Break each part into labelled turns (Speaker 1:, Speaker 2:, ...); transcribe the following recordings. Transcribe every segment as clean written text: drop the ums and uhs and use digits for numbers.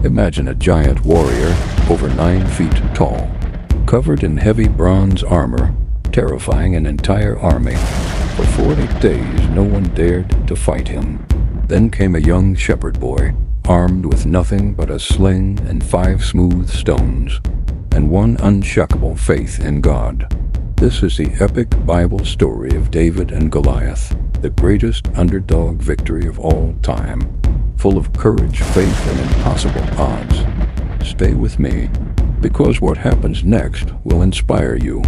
Speaker 1: Imagine a giant warrior over 9 feet tall, covered in heavy bronze armor, terrifying an entire army. For 40 days no one dared to fight him. Then came a young shepherd boy, armed with nothing but a sling and 5 smooth stones, and one unshakable faith in God. This is the epic Bible story of David and Goliath, the greatest underdog victory of all time, full of courage, faith, and impossible odds. Stay with me, because what happens next will inspire you.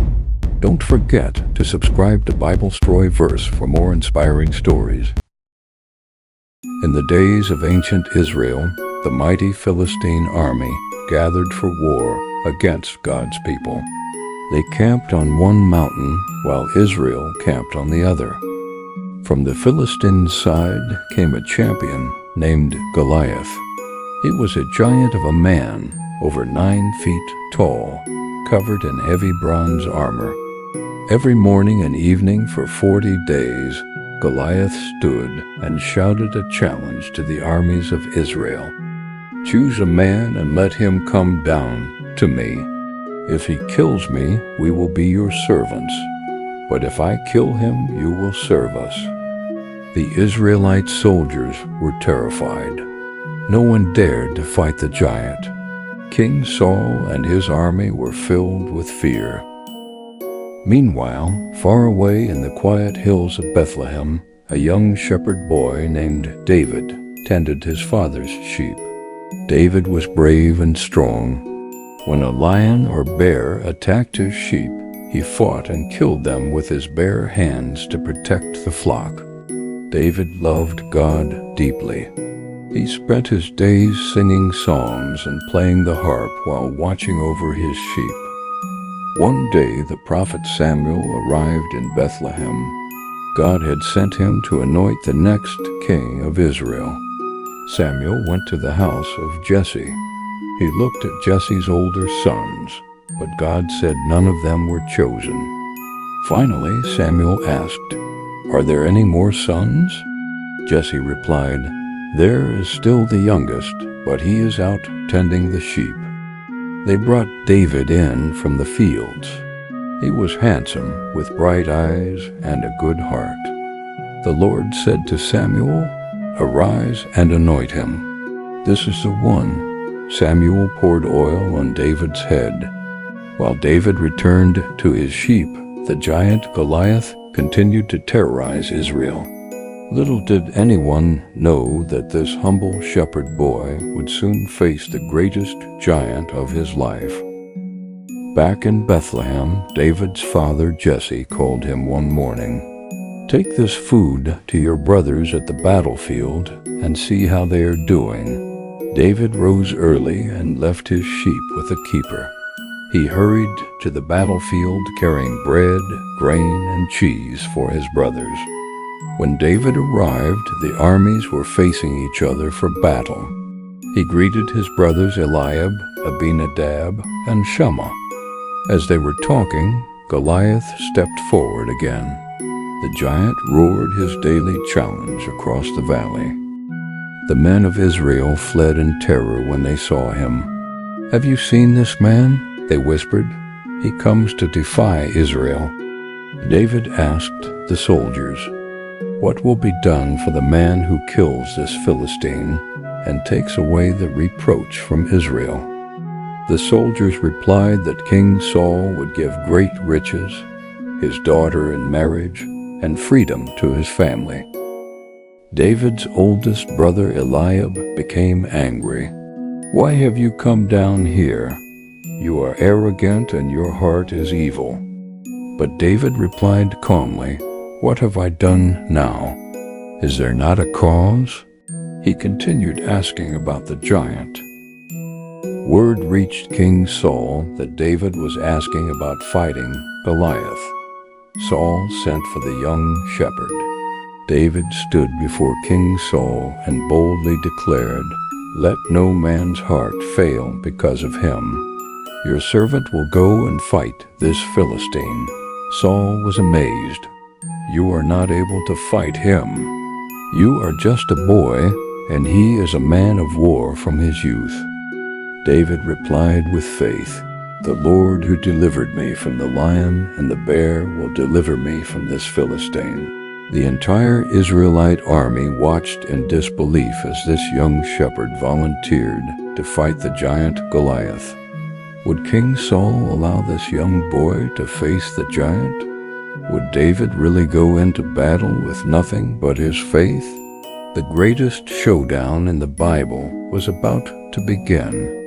Speaker 1: Don't forget to subscribe to Bible StoryVerse for more inspiring stories. In the days of ancient Israel, the mighty Philistine army gathered for war against God's people. They camped on one mountain while Israel camped on the other. From the Philistine side came a champion named Goliath. He was a giant of a man, over 9 feet tall, covered in heavy bronze armor. Every morning and evening for 40 days, Goliath stood and shouted a challenge to the armies of Israel. "Choose a man and let him come down to me. If he kills me, we will be your servants. But if I kill him, you will serve us." The Israelite soldiers were terrified. No one dared to fight the giant. King Saul and his army were filled with fear. Meanwhile, far away in the quiet hills of Bethlehem, a young shepherd boy named David tended his father's sheep. David was brave and strong. When a lion or bear attacked his sheep, he fought and killed them with his bare hands to protect the flock. David loved God deeply. He spent his days singing psalms and playing the harp while watching over his sheep. One day the prophet Samuel arrived in Bethlehem. God had sent him to anoint the next king of Israel. Samuel went to the house of Jesse. He looked at Jesse's older sons, but God said none of them were chosen. Finally, Samuel asked, "Are there any more sons?" Jesse replied, "There is still the youngest, but he is out tending the sheep." They brought David in from the fields. He was handsome, with bright eyes and a good heart. The Lord said to Samuel, "Arise and anoint him." "This is the one." Samuel poured oil on David's head. While David returned to his sheep, the giant Goliath continued to terrorize Israel. Little did anyone know that this humble shepherd boy would soon face the greatest giant of his life. Back in Bethlehem, David's father Jesse called him one morning. "Take this food to your brothers at the battlefield and see how they are doing." David rose early and left his sheep with a keeper. He hurried to the battlefield carrying bread, grain, and cheese for his brothers. When David arrived, the armies were facing each other for battle. He greeted his brothers Eliab, Abinadab, and Shammah. As they were talking, Goliath stepped forward again. The giant roared his daily challenge across the valley. The men of Israel fled in terror when they saw him. "Have you seen this man?" they whispered. "He comes to defy Israel." David asked the soldiers, "What will be done for the man who kills this Philistine and takes away the reproach from Israel?" The soldiers replied that King Saul would give great riches, his daughter in marriage, and freedom to his family. David's oldest brother Eliab became angry. "Why have you come down here? You are arrogant and your heart is evil." But David replied calmly, "What have I done now? Is there not a cause?" He continued asking about the giant. Word reached King Saul that David was asking about fighting Goliath. Saul sent for the young shepherd. David stood before King Saul and boldly declared, "Let no man's heart fail because of him. Your servant will go and fight this Philistine." Saul was amazed. "You are not able to fight him. You are just a boy, and he is a man of war from his youth." David replied with faith, "The Lord who delivered me from the lion and the bear will deliver me from this Philistine." The entire Israelite army watched in disbelief as this young shepherd volunteered to fight the giant Goliath. Would King Saul allow this young boy to face the giant? Would David really go into battle with nothing but his faith? The greatest showdown in the Bible was about to begin.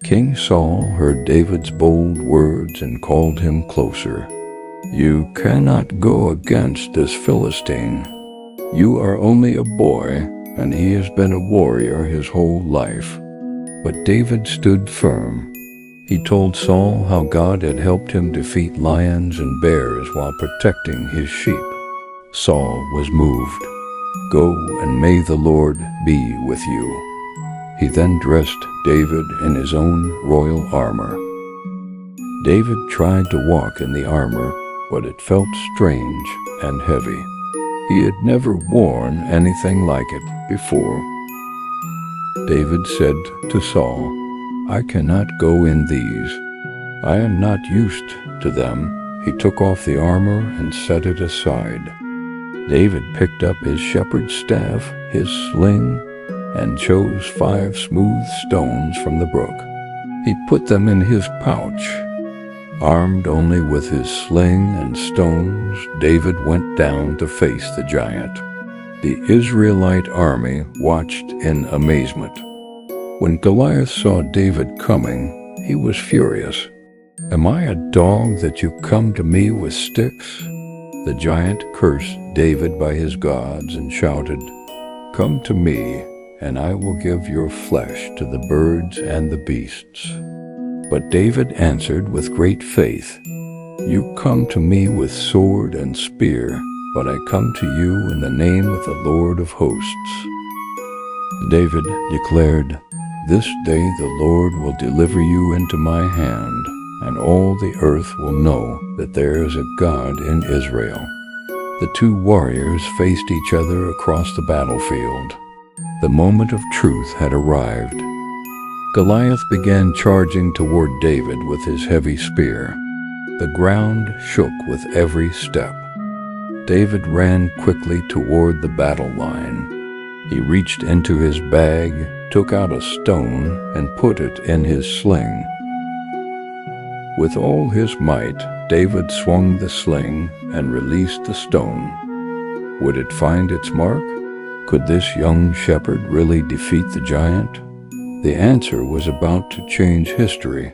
Speaker 1: King Saul heard David's bold words and called him closer. "You cannot go against this Philistine. You are only a boy, and he has been a warrior his whole life." But David stood firm. He told Saul how God had helped him defeat lions and bears while protecting his sheep. Saul was moved. "Go, and may the Lord be with you." He then dressed David in his own royal armor. David tried to walk in the armor, but it felt strange and heavy. He had never worn anything like it before. David said to Saul, "I cannot go in these. I am not used to them." He took off the armor and set it aside. David picked up his shepherd's staff, his sling, and chose 5 smooth stones from the brook. He put them in his pouch. Armed only with his sling and stones, David went down to face the giant. The Israelite army watched in amazement. When Goliath saw David coming, he was furious. "Am I a dog that you come to me with sticks?" The giant cursed David by his gods and shouted, "Come to me, and I will give your flesh to the birds and the beasts." But David answered with great faith, "You come to me with sword and spear, but I come to you in the name of the Lord of hosts." David declared, "This day the Lord will deliver you into my hand, and all the earth will know that there is a God in Israel." The 2 warriors faced each other across the battlefield. The moment of truth had arrived. Goliath began charging toward David with his heavy spear. The ground shook with every step. David ran quickly toward the battle line. He reached into his bag, took out a stone, and put it in his sling. With all his might, David swung the sling and released the stone. Would it find its mark? Could this young shepherd really defeat the giant? The answer was about to change history.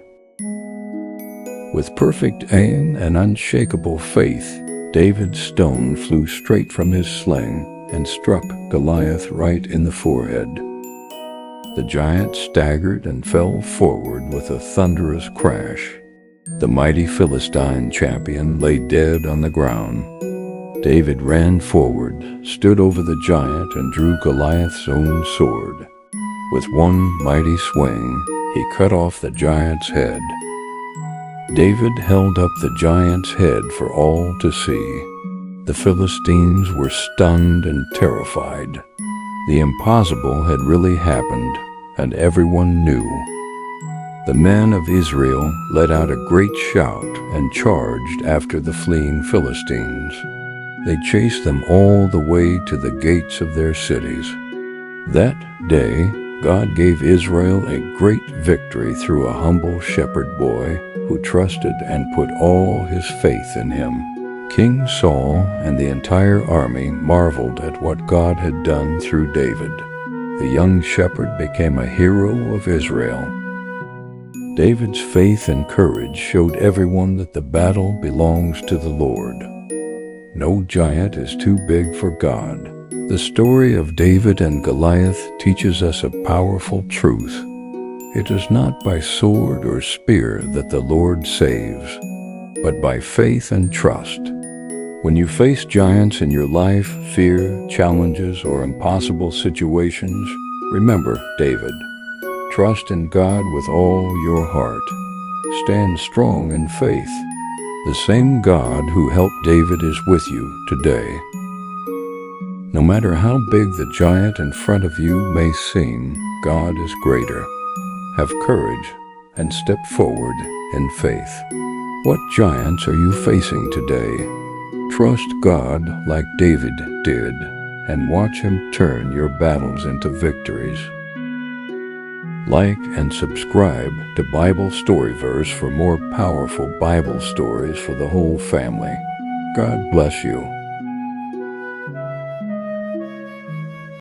Speaker 1: With perfect aim and unshakable faith, David's stone flew straight from his sling and struck Goliath right in the forehead. The giant staggered and fell forward with a thunderous crash. The mighty Philistine champion lay dead on the ground. David ran forward, stood over the giant, and drew Goliath's own sword. With one mighty swing, he cut off the giant's head. David held up the giant's head for all to see. The Philistines were stunned and terrified. The impossible had really happened, and everyone knew. The men of Israel let out a great shout and charged after the fleeing Philistines. They chased them all the way to the gates of their cities. That day, God gave Israel a great victory through a humble shepherd boy who trusted and put all his faith in him. King Saul and the entire army marveled at what God had done through David. The young shepherd became a hero of Israel. David's faith and courage showed everyone that the battle belongs to the Lord. No giant is too big for God. The story of David and Goliath teaches us a powerful truth. It is not by sword or spear that the Lord saves, but by faith and trust. When you face giants in your life, fear, challenges, or impossible situations, remember David. Trust in God with all your heart. Stand strong in faith. The same God who helped David is with you today. No matter how big the giant in front of you may seem, God is greater. Have courage and step forward in faith. What giants are you facing today? Trust God like David did, and watch Him turn your battles into victories. Like and subscribe to Bible StoryVerse for more powerful Bible stories for the whole family. God bless you.